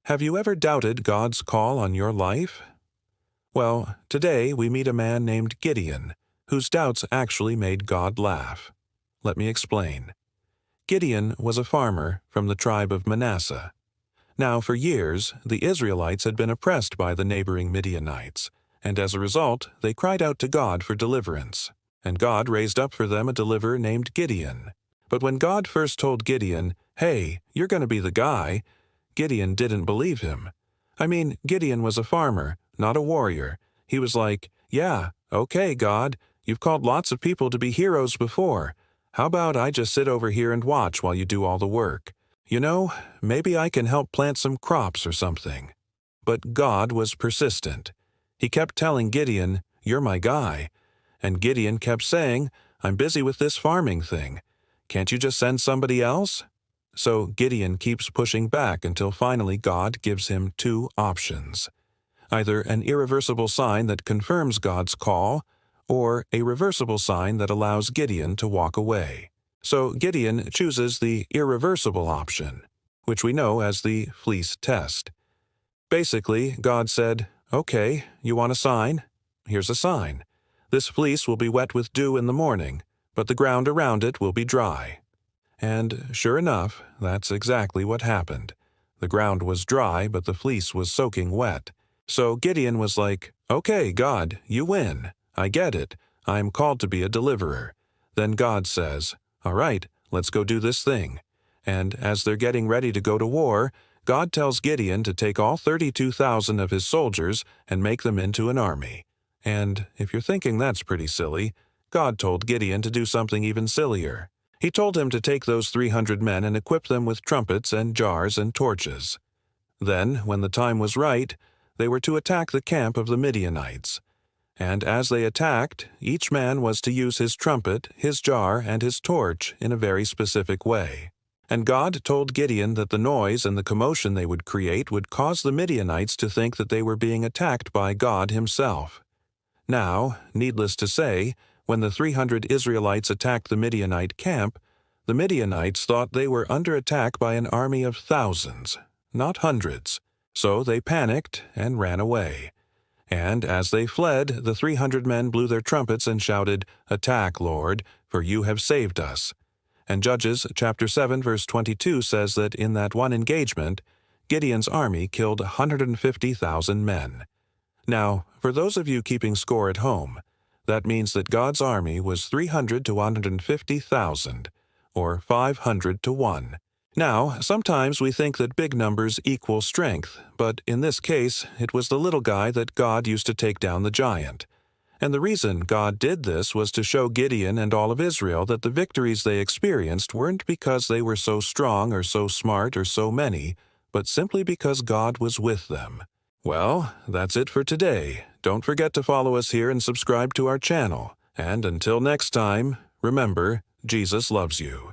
Have you ever doubted God's call on your life? Well, today we meet a man named Gideon, whose doubts actually made God laugh. Let me explain. Gideon was a farmer from the tribe of Manasseh. Now, for years, the Israelites had been oppressed by the neighboring Midianites, and as a result, they cried out to God for deliverance. And God raised up for them a deliverer named Gideon. But when God first told Gideon, "Hey, you're going to be the guy," Gideon didn't believe him. I mean, Gideon was a farmer, not a warrior. He was like, "Yeah, okay, God, you've called lots of people to be heroes before. How about I just sit over here and watch while you do all the work? You know, maybe I can help plant some crops or something." But God was persistent. He kept telling Gideon, "You're my guy." And Gideon kept saying, "I'm busy with this farming thing. Can't you just send somebody else?" So Gideon keeps pushing back until finally God gives him two options. Either an irreversible sign that confirms God's call, or a reversible sign that allows Gideon to walk away. So Gideon chooses the irreversible option, which we know as the fleece test. Basically, God said, "Okay, you want a sign? Here's a sign. This fleece will be wet with dew in the morning, but the ground around it will be dry." And sure enough, that's exactly what happened. The ground was dry, but the fleece was soaking wet. So Gideon was like, "Okay, God, you win. I get it. I'm called to be a deliverer." Then God says, "All right, let's go do this thing." And as they're getting ready to go to war, God tells Gideon to take all 32,000 of his soldiers and make them into an army. And if you're thinking that's pretty silly, God told Gideon to do something even sillier. He told him to take those 300 men and equip them with trumpets and jars and torches. Then, when the time was right, they were to attack the camp of the Midianites. And as they attacked, each man was to use his trumpet, his jar, and his torch in a very specific way. And God told Gideon that the noise and the commotion they would create would cause the Midianites to think that they were being attacked by God himself. Now, needless to say, when the 300 Israelites attacked the Midianite camp, the Midianites thought they were under attack by an army of thousands, not hundreds. So they panicked and ran away. And as they fled, the 300 men blew their trumpets and shouted, "Attack, Lord, for you have saved us." And Judges chapter 7 verse 22 says that in that one engagement, Gideon's army killed 150,000 men. Now, for those of you keeping score at home, that means that God's army was 300 to 150,000, or 500 to 1. Now, sometimes we think that big numbers equal strength, but in this case, it was the little guy that God used to take down the giant. And the reason God did this was to show Gideon and all of Israel that the victories they experienced weren't because they were so strong or so smart or so many, but simply because God was with them. Well, that's it for today. Don't forget to follow us here and subscribe to our channel. And until next time, remember, Jesus loves you.